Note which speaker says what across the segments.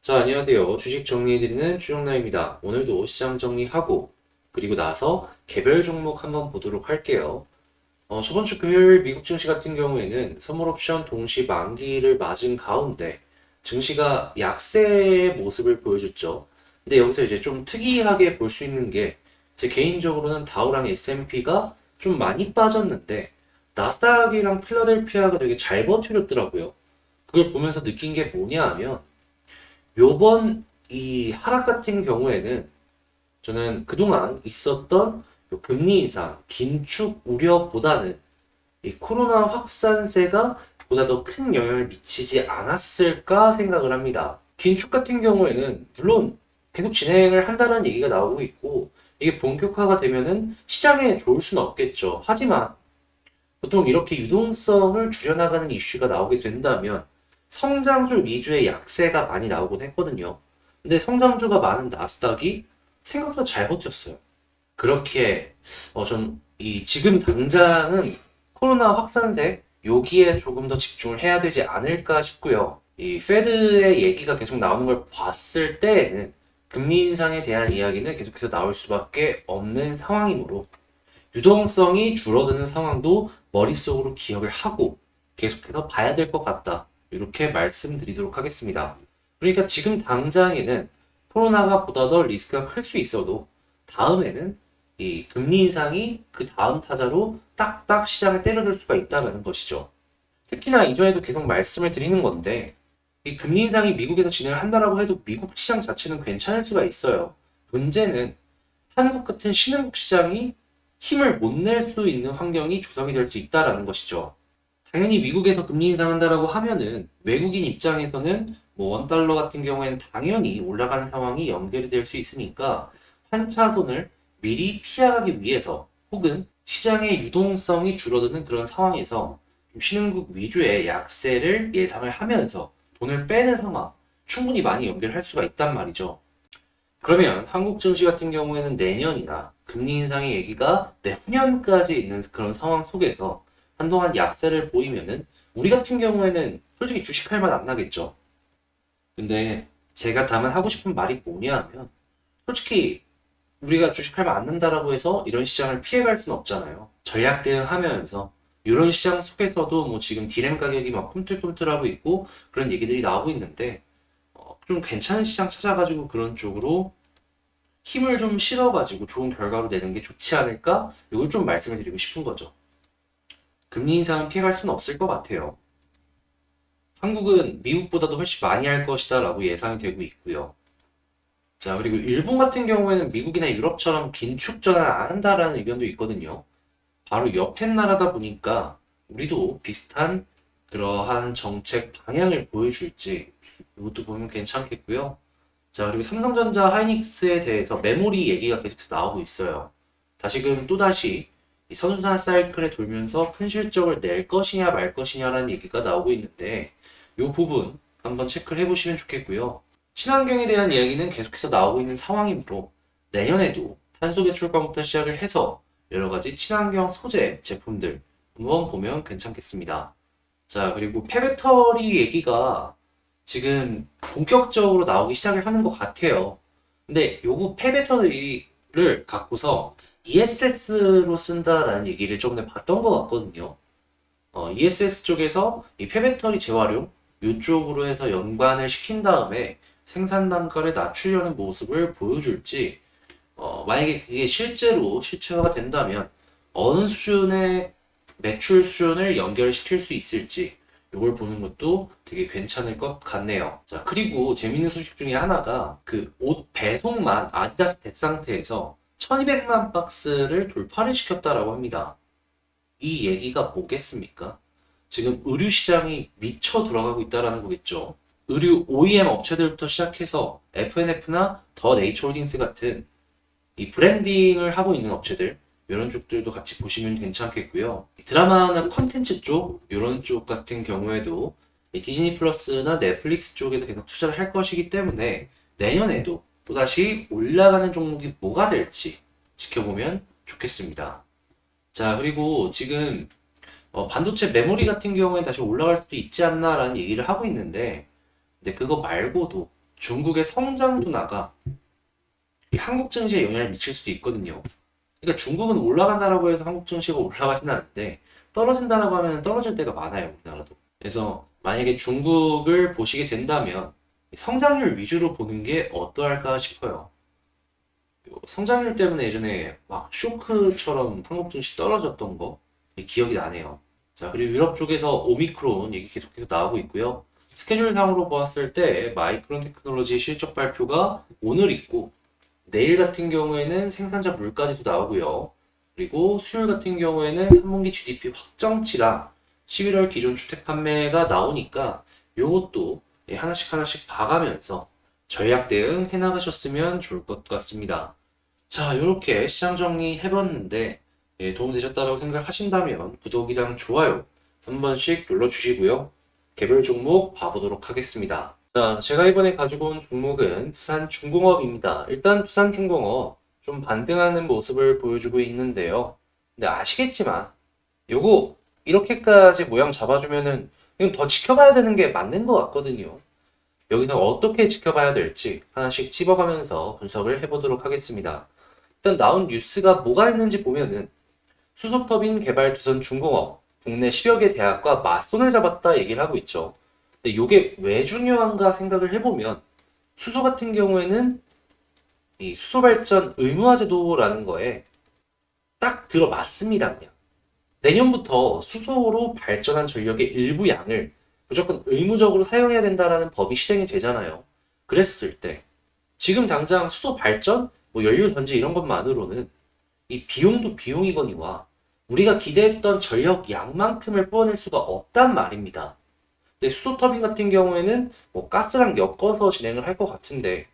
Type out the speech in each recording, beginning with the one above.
Speaker 1: 자, 안녕하세요. 주식 정리해드리는 주정남입니다. 오늘도 시장 정리하고, 그리고 나서 개별 종목 한번 보도록 할게요. 저번 주 금요일 미국 증시 같은 경우에는 선물 옵션 동시 만기를 맞은 가운데 증시가 약세의 모습을 보여줬죠. 근데 여기서 이제 좀 특이하게 볼 수 있는 게 제 개인적으로는 다우랑 S&P가 좀 많이 빠졌는데 나스닥이랑 필라델피아가 되게 잘 버텨줬더라고요. 그걸 보면서 느낀 게 뭐냐 하면 요번 이 하락 같은 경우에는 저는 그동안 있었던 요 금리 인상, 긴축 우려보다는 이 코로나 확산세가 보다 더 큰 영향을 미치지 않았을까 생각을 합니다. 긴축 같은 경우에는 물론 계속 진행을 한다는 얘기가 나오고 있고 이게 본격화가 되면은 시장에 좋을 수는 없겠죠. 하지만 보통 이렇게 유동성을 줄여나가는 이슈가 나오게 된다면 성장주 위주의 약세가 많이 나오곤 했거든요. 근데 성장주가 많은 나스닥이 생각보다 잘 버텼어요. 그렇게 전 이 지금 당장은 코로나 확산세 여기에 조금 더 집중을 해야 되지 않을까 싶고요. 이 페드의 얘기가 계속 나오는 걸 봤을 때에는 금리 인상에 대한 이야기는 계속해서 나올 수밖에 없는 상황이므로 유동성이 줄어드는 상황도 머릿속으로 기억을 하고 계속해서 봐야 될 것 같다. 이렇게 말씀드리도록 하겠습니다. 그러니까 지금 당장에는 코로나가 보다 더 리스크가 클 수 있어도 다음에는 이 금리 인상이 그 다음 타자로 딱딱 시장을 때려줄 수가 있다는 것이죠. 특히나 이전에도 계속 말씀을 드리는 건데 이 금리 인상이 미국에서 진행을 한다라고 해도 미국 시장 자체는 괜찮을 수가 있어요. 문제는 한국 같은 신흥국 시장이 힘을 못 낼 수 있는 환경이 조성이 될 수 있다라는 것이죠. 당연히 미국에서 금리 인상한다라고 하면은 외국인 입장에서는 뭐 원달러 같은 경우에는 당연히 올라가는 상황이 연결이 될 수 있으니까 환차손을 미리 피하기 위해서 혹은 시장의 유동성이 줄어드는 그런 상황에서 좀 신흥국 위주의 약세를 예상을 하면서 돈을 빼는 상황 충분히 많이 연결할 수가 있단 말이죠. 그러면 한국 증시 같은 경우에는 내년이나 금리 인상의 얘기가 내후년까지 있는 그런 상황 속에서 한동안 약세를 보이면은 우리 같은 경우에는 솔직히 주식할 맛 안 나겠죠. 근데 제가 다만 하고 싶은 말이 뭐냐 하면 솔직히 우리가 주식할 맛 안 난다라고 해서 이런 시장을 피해갈 수는 없잖아요. 전략 대응하면서 이런 시장 속에서도 뭐 지금 디램 가격이 막 꿈틀꿈틀하고 있고 그런 얘기들이 나오고 있는데 좀 괜찮은 시장 찾아가지고 그런 쪽으로 힘을 좀 실어가지고 좋은 결과로 내는 게 좋지 않을까? 이걸 좀 말씀을 드리고 싶은 거죠. 금리 인상은 피해갈 수는 없을 것 같아요. 한국은 미국보다도 훨씬 많이 할 것이다 라고 예상이 되고 있고요. 자, 그리고 일본 같은 경우에는 미국이나 유럽처럼 긴축 전환 안 한다라는 의견도 있거든요. 바로 옆에 나라다 보니까 우리도 비슷한 그러한 정책 방향을 보여줄지 이것도 보면 괜찮겠고요. 자, 그리고 삼성전자 하이닉스에 대해서 메모리 얘기가 계속해서 나오고 있어요. 다시금 또다시 이 선순환 사이클에 돌면서 큰 실적을 낼 것이냐 말 것이냐라는 얘기가 나오고 있는데 이 부분 한번 체크를 해보시면 좋겠고요. 친환경에 대한 이야기는 계속해서 나오고 있는 상황이므로 내년에도 탄소 배출권부터 시작을 해서 여러 가지 친환경 소재 제품들 한번 보면 괜찮겠습니다. 자, 그리고 폐배터리 얘기가 지금 본격적으로 나오기 시작을 하는 것 같아요. 근데 요거 폐배터리를 갖고서 ESS로 쓴다라는 얘기를 조금 봤던 것 같거든요. ESS 쪽에서 이 폐배터리 재활용 이쪽으로 해서 연관을 시킨 다음에 생산 단가를 낮추려는 모습을 보여줄지 만약에 그게 실제로 실체화가 된다면 어느 수준의 매출 수준을 연결시킬 수 있을지 이걸 보는 것도 되게 괜찮을 것 같네요. 자, 그리고 재밌는 소식 중에 하나가 그 옷 배송만 아디다스 대상태에서 1200만 박스를 돌파를 시켰다라고 합니다. 이 얘기가 뭐겠습니까? 지금 의류 시장이 미쳐 돌아가고 있다라는 거겠죠. 의류 OEM 업체들부터 시작해서 FNF나 더 네이처홀딩스 같은 이 브랜딩을 하고 있는 업체들 이런 쪽들도 같이 보시면 괜찮겠고요. 드라마나 컨텐츠 쪽 이런 쪽 같은 경우에도 디즈니 플러스나 넷플릭스 쪽에서 계속 투자를 할 것이기 때문에 내년에도 또다시 올라가는 종목이 뭐가 될지 지켜보면 좋겠습니다. 자, 그리고 지금 반도체 메모리 같은 경우에 다시 올라갈 수도 있지 않나라는 얘기를 하고 있는데 근데 그거 말고도 중국의 성장 둔화가 이 한국 증시에 영향을 미칠 수도 있거든요. 그러니까 중국은 올라간다라고 해서 한국 증시가 올라가지는 않는데 떨어진다라고 하면 떨어질 때가 많아요, 우리나라도. 그래서 만약에 중국을 보시게 된다면 성장률 위주로 보는 게 어떠할까 싶어요. 성장률 때문에 예전에 막 쇼크처럼 한국 증시 떨어졌던 거 기억이 나네요. 자, 그리고 유럽 쪽에서 오미크론 얘기 계속해서 나오고 있고요. 스케줄상으로 보았을 때 마이크론 테크놀로지 실적 발표가 오늘 있고 내일 같은 경우에는 생산자 물가지도 나오고요. 그리고 수요일 같은 경우에는 3분기 GDP 확정치랑 11월 기존 주택 판매가 나오니까 요것도 하나씩 하나씩 봐가면서 전략 대응 해나가셨으면 좋을 것 같습니다. 자, 이렇게 시장 정리 해봤는데 도움되셨다고 생각하신다면 구독이랑 좋아요 한 번씩 눌러주시고요. 개별 종목 봐보도록 하겠습니다. 자, 제가 이번에 가지고 온 종목은 두산중공업입니다. 일단 두산중공업 좀 반등하는 모습을 보여주고 있는데요. 근데 아시겠지만 요거 이렇게까지 모양 잡아주면은 이건 더 지켜봐야 되는 게 맞는 것 같거든요. 여기서 어떻게 지켜봐야 될지 하나씩 찝어가면서 분석을 해보도록 하겠습니다. 일단 나온 뉴스가 뭐가 있는지 보면은 수소터빈 개발 두산중공업 국내 10여 개 대학과 맞손을 잡았다 얘기를 하고 있죠. 근데 이게 왜 중요한가 생각을 해보면 수소 같은 경우에는 이 수소 발전 의무화 제도라는 거에 딱 들어맞습니다, 그냥. 내년부터 수소로 발전한 전력의 일부 양을 무조건 의무적으로 사용해야 된다라는 법이 실행이 되잖아요. 그랬을 때 지금 당장 수소 발전, 뭐 연료 전지 이런 것만으로는 이 비용도 비용이거니와 우리가 기대했던 전력 양만큼을 뽑아낼 수가 없단 말입니다. 근데 수소 터빈 같은 경우에는 뭐 가스랑 엮어서 진행을 할 것 같은데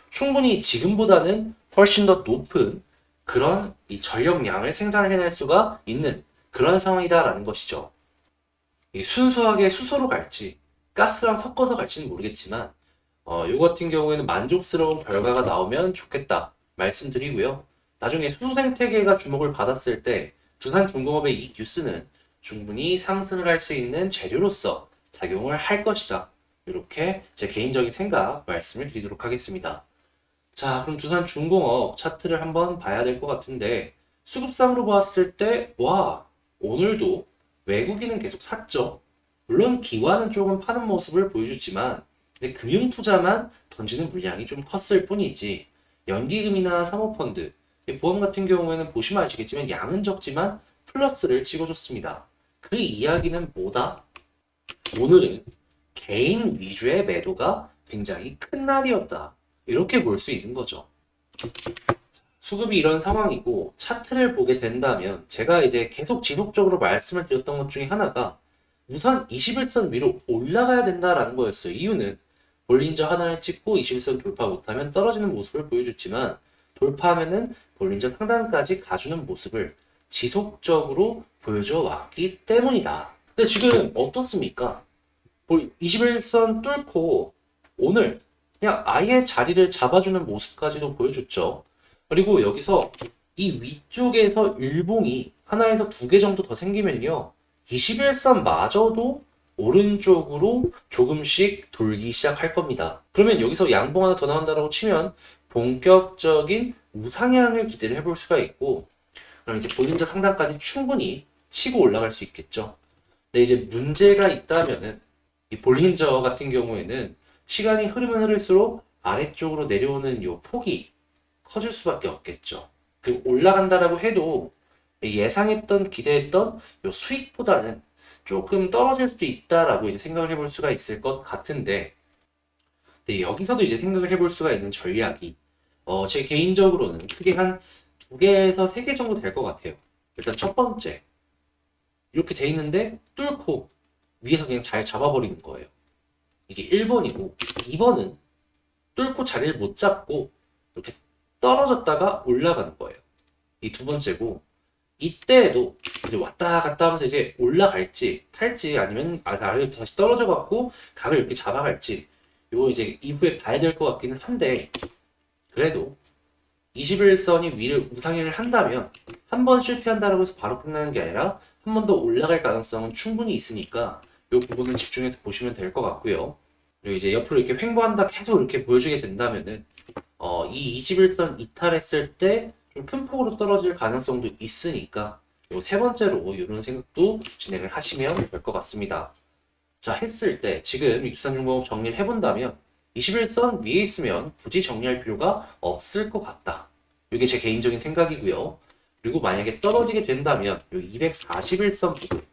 Speaker 1: 충분히 지금보다는 훨씬 더 높은 그런 이 전력량을 생산해낼 수가 있는 그런 상황이다라는 것이죠. 이 순수하게 수소로 갈지 가스랑 섞어서 갈지는 모르겠지만 이거 같은 경우에는 만족스러운 결과가 나오면 좋겠다 말씀드리고요. 나중에 수소 생태계가 주목을 받았을 때 두산중공업의 이 뉴스는 충분히 상승을 할 수 있는 재료로서 작용을 할 것이다. 이렇게 제 개인적인 생각 말씀을 드리도록 하겠습니다. 자, 그럼 두산중공업 차트를 한번 봐야 될 것 같은데 수급상으로 보았을 때 와, 오늘도 외국인은 계속 샀죠. 물론 기관은 조금 파는 모습을 보여줬지만 근데 금융투자만 던지는 물량이 좀 컸을 뿐이지 연기금이나 사모펀드, 보험 같은 경우에는 보시면 아시겠지만 양은 적지만 플러스를 찍어줬습니다. 그 이야기는 뭐다? 오늘은 개인 위주의 매도가 굉장히 큰 날이었다. 이렇게 볼 수 있는 거죠. 수급이 이런 상황이고 차트를 보게 된다면 제가 이제 계속 지속적으로 말씀을 드렸던 것 중에 하나가 우선 21선 위로 올라가야 된다라는 거였어요. 이유는 볼린저 하나를 찍고 21선 돌파 못하면 떨어지는 모습을 보여줬지만 돌파하면은 볼린저 상단까지 가주는 모습을 지속적으로 보여줘 왔기 때문이다. 근데 지금 어떻습니까? 21선 뚫고 오늘 그냥 아예 자리를 잡아주는 모습까지도 보여줬죠. 그리고 여기서 이 위쪽에서 일봉이 하나에서 두 개 정도 더 생기면요. 21선 마저도 오른쪽으로 조금씩 돌기 시작할 겁니다. 그러면 여기서 양봉 하나 더 나온다고 치면 본격적인 우상향을 기대를 해볼 수가 있고 그럼 이제 볼린저 상단까지 충분히 치고 올라갈 수 있겠죠. 근데 이제 문제가 있다면은 이 볼린저 같은 경우에는 시간이 흐르면 흐를수록 아래쪽으로 내려오는 요 폭이 커질 수밖에 없겠죠. 그리고 올라간다라고 해도 예상했던 기대했던 요 수익보다는 조금 떨어질 수도 있다라고 이제 생각을 해볼 수가 있을 것 같은데 네, 여기서도 이제 생각을 해볼 수가 있는 전략이 제 개인적으로는 크게 한 두 개에서 세 개 정도 될 것 같아요. 일단 첫 번째 이렇게 돼 있는데 뚫고 위에서 그냥 잘 잡아버리는 거예요. 이게 1번이고 2번은 뚫고 자리를 못 잡고 이렇게 떨어졌다가 올라가는 거예요. 이 두 번째고 이때에도 이제 왔다 갔다 하면서 이제 올라갈지 탈지 아니면 아래로 다시 떨어져 갖고 각을 이렇게 잡아갈지 이거 이제 이후에 봐야 될 것 같기는 한데 그래도 21선이 위를 우상향을 한다면 한 번 실패한다고 해서 바로 끝나는 게 아니라 한 번 더 올라갈 가능성은 충분히 있으니까 이 부분을 집중해서 보시면 될 것 같고요. 그리고 이제 옆으로 이렇게 횡보한다 계속 이렇게 보여주게 된다면은 이 21선 이탈했을 때 좀 큰 폭으로 떨어질 가능성도 있으니까 요 세 번째로 이런 생각도 진행을 하시면 될 것 같습니다. 자, 했을 때 지금 이 두산중공업 정리를 해본다면 21선 위에 있으면 굳이 정리할 필요가 없을 것 같다. 이게 제 개인적인 생각이고요. 그리고 만약에 떨어지게 된다면 요 241선 부분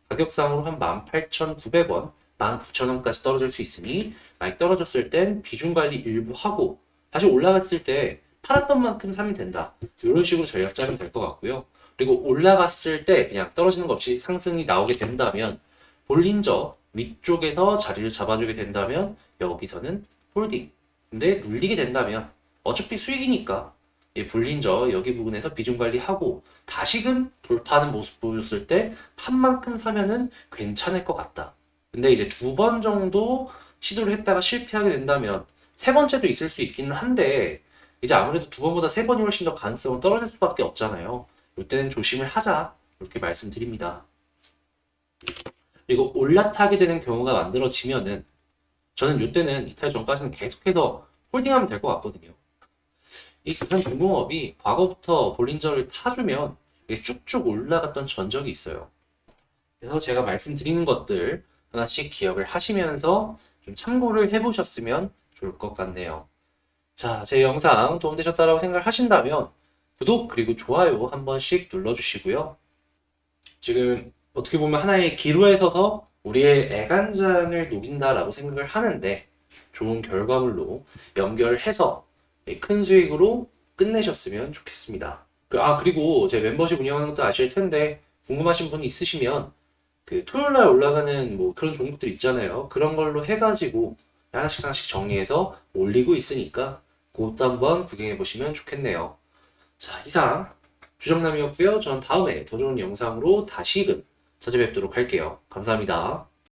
Speaker 1: 가격상으로 한 18,900원, 19,000원까지 떨어질 수 있으니 만약 떨어졌을 땐 비중 관리 일부 하고 다시 올라갔을 때 팔았던 만큼 사면 된다. 이런 식으로 전략 짜면 될 것 같고요. 그리고 올라갔을 때 그냥 떨어지는 것 없이 상승이 나오게 된다면 볼린저 위쪽에서 자리를 잡아주게 된다면 여기서는 홀딩. 근데 눌리게 된다면 어차피 수익이니까 이 볼린저 여기 부분에서 비중 관리하고 다시금 돌파하는 모습 보였을 때 판만큼 사면은 괜찮을 것 같다. 근데 이제 두 번 정도 시도를 했다가 실패하게 된다면 세 번째도 있을 수 있기는 한데 이제 아무래도 두 번보다 세 번이 훨씬 더 가능성은 떨어질 수밖에 없잖아요. 이때는 조심을 하자 이렇게 말씀드립니다. 그리고 올라타게 되는 경우가 만들어지면은 저는 이때는 이탈 전까지는 계속해서 홀딩하면 될 것 같거든요. 이 두산중공업이 과거부터 볼린저를 타주면 이게 쭉쭉 올라갔던 전적이 있어요. 그래서 제가 말씀드리는 것들 하나씩 기억을 하시면서 좀 참고를 해보셨으면 좋을 것 같네요. 자, 제 영상 도움되셨다고 생각하신다면 구독 그리고 좋아요 한 번씩 눌러주시고요. 지금 어떻게 보면 하나의 기로에 서서 우리의 애간장을 녹인다라고 생각을 하는데 좋은 결과물로 연결해서 큰 수익으로 끝내셨으면 좋겠습니다. 그리고 제 멤버십 운영하는 것도 아실 텐데 궁금하신 분이 있으시면 그 토요일날 올라가는 뭐 그런 종목들 있잖아요. 그런 걸로 해가지고 하나씩 하나씩 정리해서 올리고 있으니까 그것도 한번 구경해 보시면 좋겠네요. 자, 이상 주정남이었고요. 저는 다음에 더 좋은 영상으로 다시금 찾아뵙도록 할게요. 감사합니다.